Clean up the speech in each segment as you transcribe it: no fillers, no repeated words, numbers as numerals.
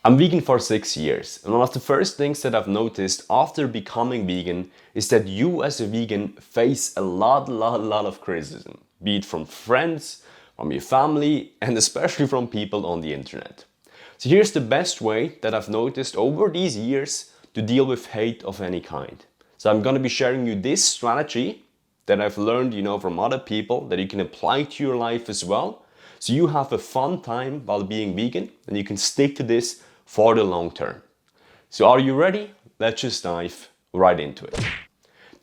I'm vegan for 6 years, and one of the first things that I've noticed after becoming vegan is that you as a vegan face a lot of criticism, be it from friends, from your family, and especially from people on the internet. So here's the best way that I've noticed over these years to deal with hate of any kind. So I'm gonna be sharing you this strategy that I've learned, from other people that you can apply to your life as well. So you have a fun time while being vegan and you can stick to this for the long term. So are you ready? Let's just dive right into it.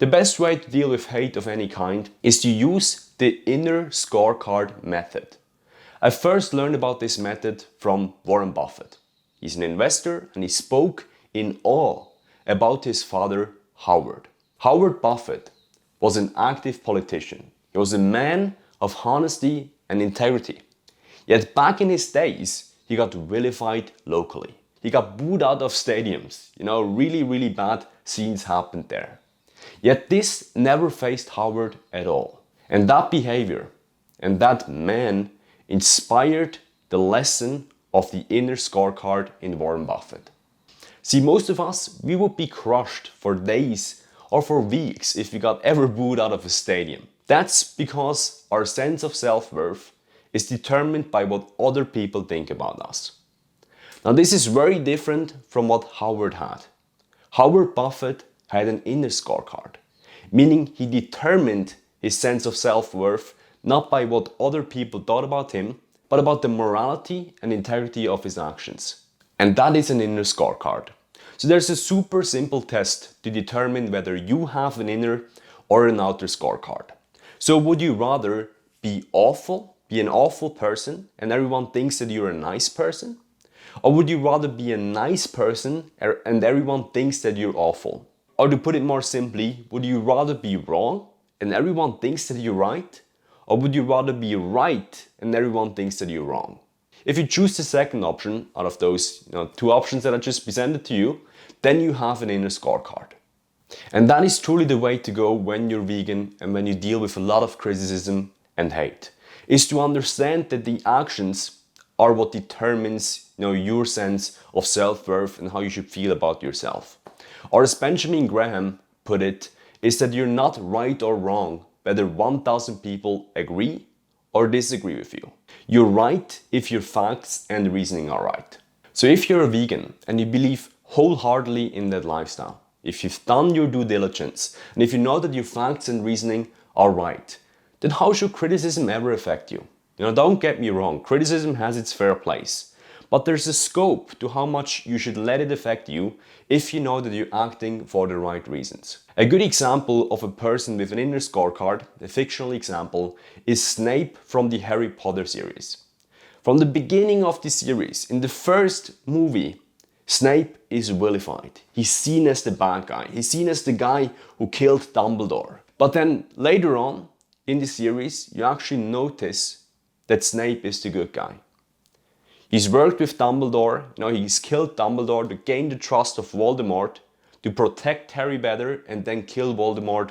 The best way to deal with hate of any kind is to use the inner scorecard method. I first learned about this method from Warren Buffett. He's an investor and he spoke in awe about his father, Howard. Howard Buffett was an active politician. He was a man of honesty and integrity. Yet back in his days, he got vilified locally. He got booed out of stadiums. Really bad scenes happened there. Yet this never fazed Howard at all. And that behavior and that man inspired the lesson of the inner scorecard in Warren Buffett. See, most of us, we would be crushed for days or for weeks if we got ever booed out of a stadium. That's because our sense of self-worth is determined by what other people think about us. Now this is very different from what Howard had. Howard Buffett had an inner scorecard, meaning he determined his sense of self-worth not by what other people thought about him, but about the morality and integrity of his actions. And that is an inner scorecard. So there's a super simple test to determine whether you have an inner or an outer scorecard. So would you rather be an awful person and everyone thinks that you're a nice person? Or would you rather be a nice person and everyone thinks that you're awful? Or to put it more simply, would you rather be wrong and everyone thinks that you're right? Or would you rather be right and everyone thinks that you're wrong? If you choose the second option out of those two options that I just presented to you, then you have an inner scorecard. And that is truly the way to go when you're vegan and when you deal with a lot of criticism and hate, is to understand that the actions are what determines your sense of self-worth and how you should feel about yourself. Or as Benjamin Graham put it, is that you're not right or wrong whether 1,000 people agree or disagree with you. You're right if your facts and reasoning are right. So if you're a vegan and you believe wholeheartedly in that lifestyle, if you've done your due diligence, and if you know that your facts and reasoning are right, then how should criticism ever affect you? Don't get me wrong, criticism has its fair place. But there's a scope to how much you should let it affect you if you know that you're acting for the right reasons. A good example of a person with an inner scorecard, a fictional example, is Snape from the Harry Potter series. From the beginning of the series, in the first movie, Snape is vilified. He's seen as the bad guy. He's seen as the guy who killed Dumbledore. But then later on in the series, you actually notice that Snape is the good guy. He's worked with Dumbledore, he's killed Dumbledore to gain the trust of Voldemort, to protect Harry better and then kill Voldemort,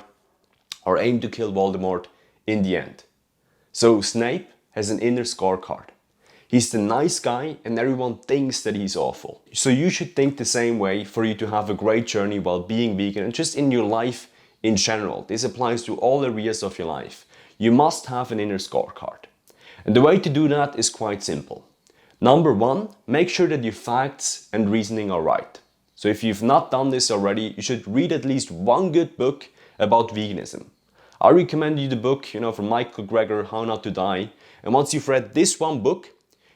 or aim to kill Voldemort in the end. So Snape has an inner scorecard. He's the nice guy and everyone thinks that he's awful. So you should think the same way for you to have a great journey while being vegan and just in your life in general. This applies to all areas of your life. You must have an inner scorecard. And the way to do that is quite simple. Number one, make sure that your facts and reasoning are right. So if you've not done this already, you should read at least one good book about veganism. I recommend you the book, from Michael Greger, How Not to Die. And once you've read this one book,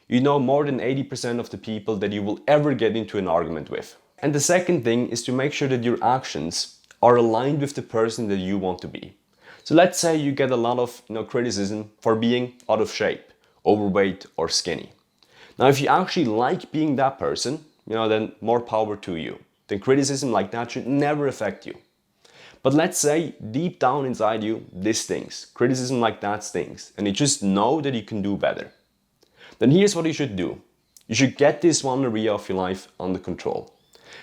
you know more than 80% of the people that you will ever get into an argument with. And the second thing is to make sure that your actions are aligned with the person that you want to be. So let's say you get a lot of criticism for being out of shape, overweight or skinny. Now, if you actually like being that person, then more power to you. Then criticism like that should never affect you. But let's say deep down inside you, this stings. Criticism like that stings. And you just know that you can do better. Then here's what you should do. You should get this one area of your life under control.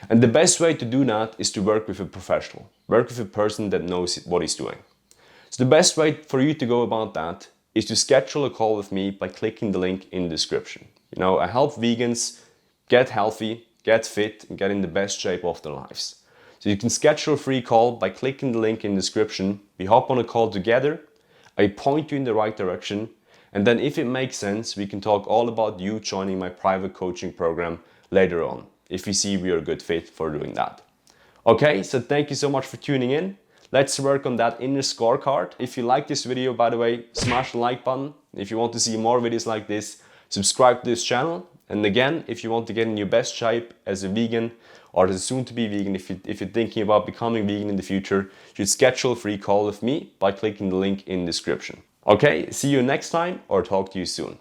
And the best way to do that is to work with a professional. Work with a person that knows what he's doing. So the best way for you to go about that is to schedule a call with me by clicking the link in the description. I help vegans get healthy, get fit, and get in the best shape of their lives. So you can schedule a free call by clicking the link in the description. We hop on a call together, I point you in the right direction, and then if it makes sense, we can talk all about you joining my private coaching program later on, if you see we are a good fit for doing that. Okay, so thank you so much for tuning in. Let's work on that inner scorecard. If you like this video, by the way, smash the like button. If you want to see more videos like this, subscribe to this channel. And again, if you want to get in your best shape as a vegan or as a soon-to-be vegan, if you're thinking about becoming vegan in the future, you should schedule a free call with me by clicking the link in the description. Okay, see you next time or talk to you soon.